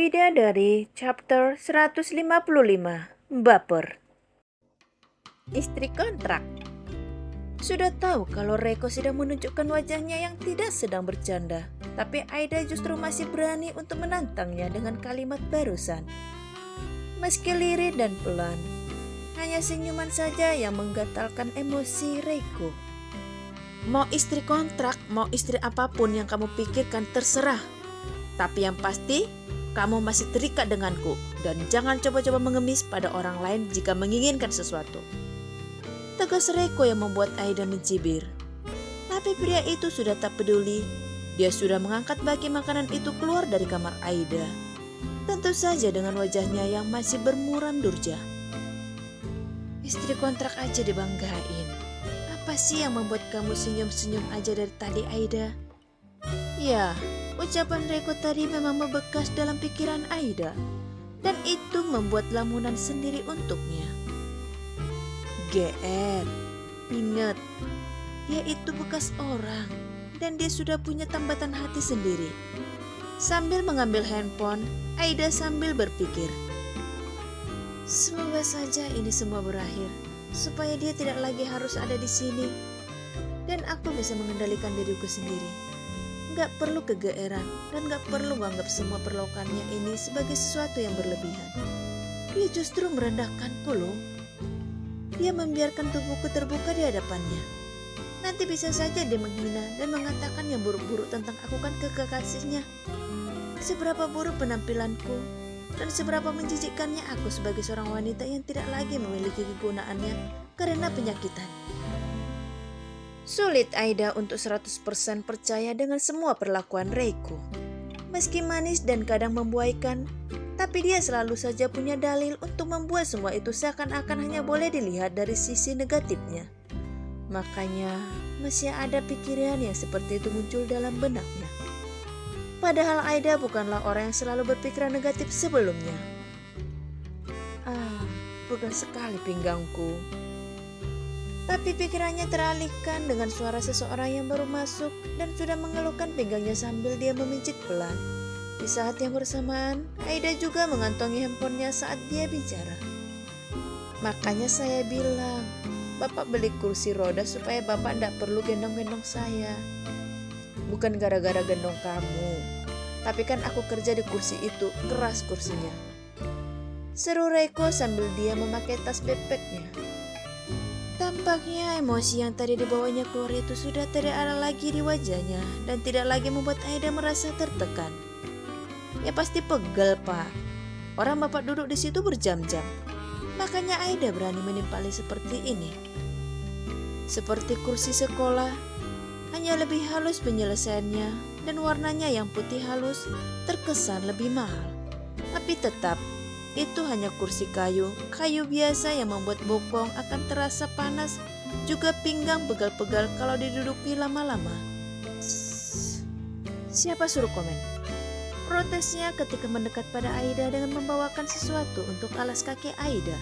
Bidadari chapter 155 Baper. Istri kontrak. Sudah tahu kalau Reiko sedang menunjukkan wajahnya yang tidak sedang bercanda, tapi Aida justru masih berani untuk menantangnya dengan kalimat barusan. Meski lirih dan pelan, hanya senyuman saja yang menggatalkan emosi Reiko. Mau istri kontrak, mau istri apapun yang kamu pikirkan terserah. Tapi yang pasti, kamu masih terikat denganku dan jangan coba-coba mengemis pada orang lain jika menginginkan sesuatu. Tegas Reiko yang membuat Aida mencibir. Tapi pria itu sudah tak peduli. Dia sudah mengangkat baki makanan itu keluar dari kamar Aida. Tentu saja dengan wajahnya yang masih bermuram durja. Istri kontrak aja dibanggain. Apa sih yang membuat kamu senyum-senyum aja dari tadi, Aida? Ya, ucapan Reiko tadi memang membekas dalam pikiran Aida. Dan itu membuat lamunan sendiri untuknya. GR, ingat, dia itu bekas orang. Dan dia sudah punya tambatan hati sendiri. Sambil mengambil handphone, Aida sambil berpikir. Semoga saja ini semua berakhir, supaya dia tidak lagi harus ada di sini. Dan aku bisa mengendalikan diriku sendiri. Gak perlu kegeeran dan gak perlu menganggap semua perlakuannya ini sebagai sesuatu yang berlebihan. Dia justru merendahkanku loh. Dia membiarkan tubuhku terbuka di hadapannya. Nanti bisa saja dia menghina dan mengatakan yang buruk-buruk tentang aku kan ke kekasihnya. Seberapa buruk penampilanku dan seberapa menjijikkannya aku sebagai seorang wanita yang tidak lagi memiliki kegunaannya karena penyakitan. Sulit Aida untuk 100% percaya dengan semua perlakuan Reiko. Meski manis dan kadang membuaikan, tapi dia selalu saja punya dalil untuk membuat semua itu seakan-akan hanya boleh dilihat dari sisi negatifnya. Makanya masih ada pikiran yang seperti itu muncul dalam benaknya. Padahal Aida bukanlah orang yang selalu berpikiran negatif sebelumnya. Pegal sekali pinggangku. Tapi pikirannya teralihkan dengan suara seseorang yang baru masuk dan sudah mengeluhkan pinggangnya sambil dia memijit pelan. Di saat yang bersamaan, Aida juga mengantongi handphonenya saat dia bicara. Makanya saya bilang, Bapak beli kursi roda supaya Bapak tidak perlu gendong-gendong saya. Bukan gara-gara gendong kamu, tapi kan aku kerja di kursi itu, keras kursinya. Seru Reiko sambil dia memakai tas backpacknya. Tampaknya emosi yang tadi dibawanya keluar itu sudah tidak ada lagi di wajahnya dan tidak lagi membuat Aida merasa tertekan. Ya pasti pegel, Pak. Orang Bapak duduk di situ berjam-jam. Makanya Aida berani menimpali seperti ini. Seperti kursi sekolah, hanya lebih halus penyelesaiannya dan warnanya yang putih halus terkesan lebih mahal. Tapi tetap, itu hanya kursi kayu biasa yang membuat bokong akan terasa panas, juga pinggang pegal-pegal kalau diduduki lama-lama. Siapa suruh komen? Protesnya ketika mendekat pada Aida dengan membawakan sesuatu untuk alas kaki Aida.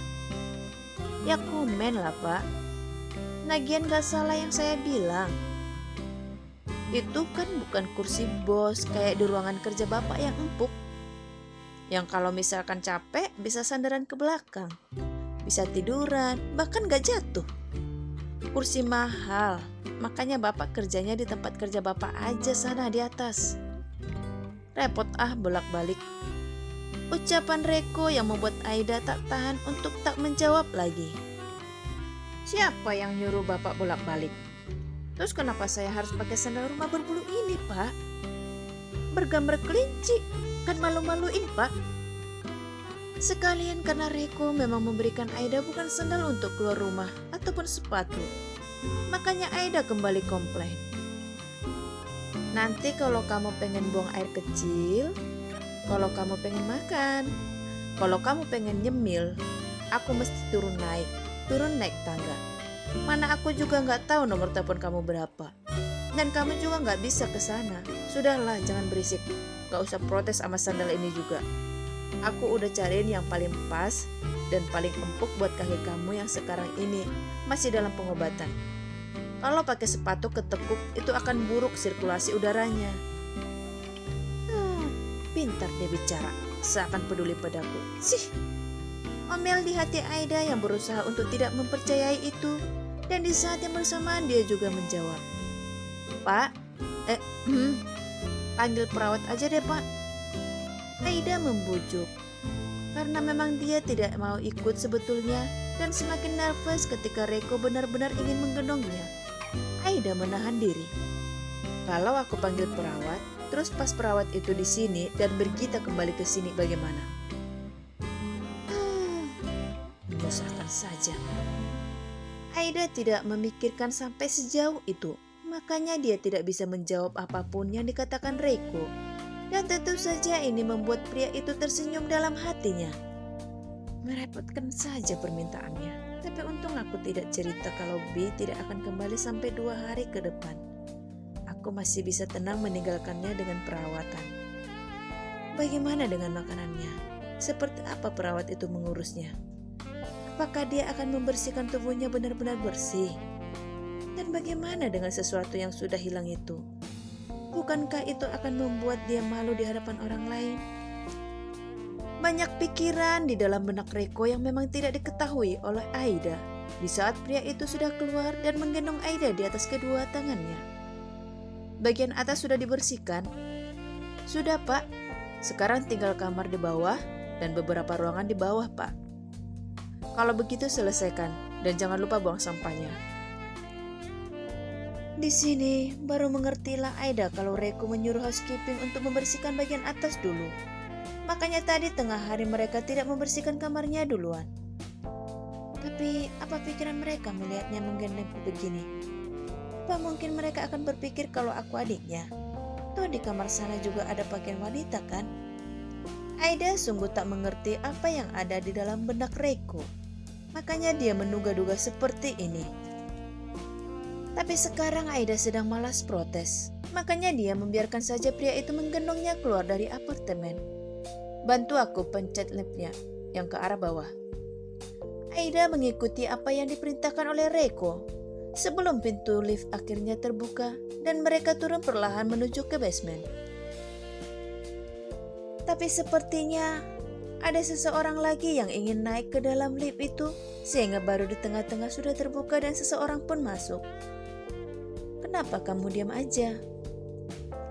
Ya komen lah, Pak. Lagian gak salah yang saya bilang. Itu kan bukan kursi bos kayak di ruangan kerja Bapak yang empuk. Yang kalau misalkan capek bisa sandaran ke belakang. Bisa tiduran, bahkan gak jatuh. Kursi mahal, makanya Bapak kerjanya di tempat kerja Bapak aja sana di atas. Repot bolak-balik. Ucapan Reiko yang membuat Aida tak tahan untuk tak menjawab lagi. Siapa yang nyuruh Bapak bolak-balik? Terus kenapa saya harus pakai sandal rumah berbulu ini, Pak? Bergambar kelinci, kan malu-maluin, Pak. Sekalian karena Reiko memang memberikan Aida bukan sandal untuk keluar rumah ataupun sepatu. Makanya Aida kembali komplain. Nanti kalau kamu pengen buang air kecil, kalau kamu pengen makan, kalau kamu pengen nyemil, aku mesti turun naik tangga. Mana aku juga gak tahu nomor telepon kamu berapa. Dan kamu juga gak bisa ke sana. Sudahlah, jangan berisik. Gak usah protes sama sandal ini juga. Aku udah cariin yang paling pas dan paling empuk buat kaki kamu yang sekarang ini masih dalam pengobatan. Kalau pakai sepatu ketekuk itu akan buruk sirkulasi udaranya. Pintar dia bicara, seakan peduli padaku. Sih, omel di hati Aida yang berusaha untuk tidak mempercayai itu. Dan di saat yang bersamaan dia juga menjawab, Pak, panggil perawat aja deh Pak. Aida membujuk, karena memang dia tidak mau ikut sebetulnya dan semakin nervous ketika Reiko benar-benar ingin menggendongnya. Aida menahan diri. Kalau aku panggil perawat, terus pas perawat itu di sini dan Birgitta kembali ke sini bagaimana? Menyusahkan saja. Aida tidak memikirkan sampai sejauh itu, makanya dia tidak bisa menjawab apapun yang dikatakan Reiko. Dan tentu saja ini membuat pria itu tersenyum dalam hatinya. Merepotkan saja permintaannya, tapi untung aku tidak cerita kalau B tidak akan kembali sampai 2 hari ke depan. Aku masih bisa tenang meninggalkannya dengan perawatan. Bagaimana dengan makanannya? Seperti apa perawat itu mengurusnya? Apakah dia akan membersihkan tubuhnya benar-benar bersih? Dan bagaimana dengan sesuatu yang sudah hilang itu? Bukankah itu akan membuat dia malu di hadapan orang lain? Banyak pikiran di dalam benak Reiko yang memang tidak diketahui oleh Aida. Di saat pria itu sudah keluar dan menggendong Aida di atas kedua tangannya. Bagian atas sudah dibersihkan. Sudah Pak, sekarang tinggal kamar di bawah dan beberapa ruangan di bawah Pak. Kalau begitu selesaikan dan jangan lupa buang sampahnya. Di sini baru mengertilah Aida kalau Reiko menyuruh housekeeping untuk membersihkan bagian atas dulu. Makanya tadi tengah hari mereka tidak membersihkan kamarnya duluan. Tapi apa pikiran mereka melihatnya menggendongku begini? Apa mungkin mereka akan berpikir kalau aku adiknya? Toh di kamar sana juga ada pakaian wanita kan? Aida sungguh tak mengerti apa yang ada di dalam benak Reiko. Makanya dia menduga-duga seperti ini. Tapi sekarang Aida sedang malas protes. Makanya dia membiarkan saja pria itu menggendongnya keluar dari apartemen. Bantu aku pencet liftnya yang ke arah bawah. Aida mengikuti apa yang diperintahkan oleh Reiko. Sebelum pintu lift akhirnya terbuka dan mereka turun perlahan menuju ke basement. Tapi sepertinya ada seseorang lagi yang ingin naik ke dalam lift itu, sehingga baru di tengah-tengah sudah terbuka dan seseorang pun masuk. Kenapa kamu diam aja?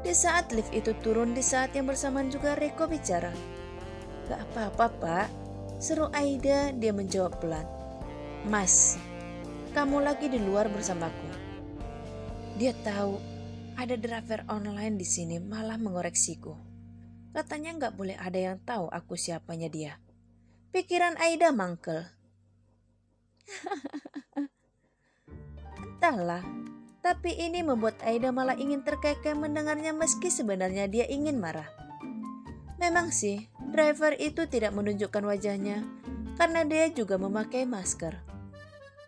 Di saat lift itu turun, di saat yang bersamaan juga Reiko bicara. Gak apa-apa Pak, seru Aida. Dia menjawab pelan. Mas, kamu lagi di luar bersamaku. Dia tahu ada driver online di sini malah mengoreksiku. Katanya nggak boleh ada yang tahu aku siapanya dia. Pikiran Aida mangkel. Entahlah, tapi ini membuat Aida malah ingin terkekeh mendengarnya meski sebenarnya dia ingin marah. Memang sih, driver itu tidak menunjukkan wajahnya karena dia juga memakai masker.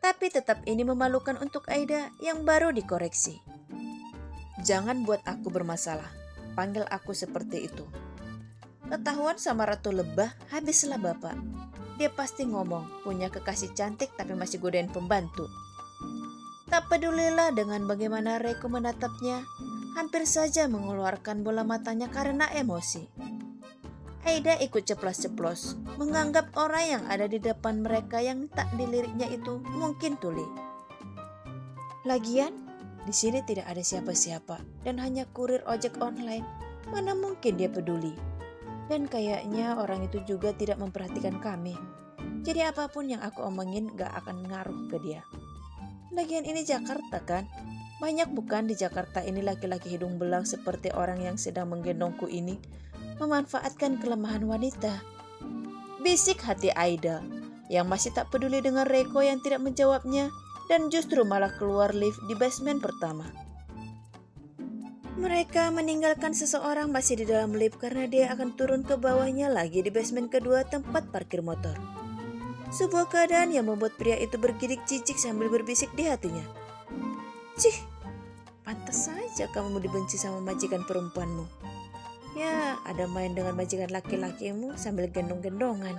Tapi tetap ini memalukan untuk Aida yang baru dikoreksi. Jangan buat aku bermasalah, panggil aku seperti itu. Ketahuan sama Ratu Lebah, habislah Bapak. Dia pasti ngomong, punya kekasih cantik tapi masih godain pembantu. Tak pedulilah dengan bagaimana Reiko menatapnya, hampir saja mengeluarkan bola matanya karena emosi. Aida ikut ceplas-ceplos, menganggap orang yang ada di depan mereka yang tak diliriknya itu mungkin tuli. Lagian, di sini tidak ada siapa-siapa dan hanya kurir ojek online. Mana mungkin dia peduli? Dan kayaknya orang itu juga tidak memperhatikan kami. Jadi apapun yang aku omongin gak akan ngaruh ke dia. Lagian ini Jakarta kan? Banyak bukan di Jakarta ini laki-laki hidung belang seperti orang yang sedang menggendongku ini memanfaatkan kelemahan wanita. Bisik hati Aida yang masih tak peduli dengan Reiko yang tidak menjawabnya dan justru malah keluar lift di basement pertama. Mereka meninggalkan seseorang masih di dalam lift karena dia akan turun ke bawahnya lagi di basement kedua tempat parkir motor. Sebuah keadaan yang membuat pria itu bergidik jijik sambil berbisik di hatinya. Cih, pantas saja kamu dibenci sama majikan perempuanmu. Ya, ada main dengan majikan laki-lakimu sambil gendong-gendongan.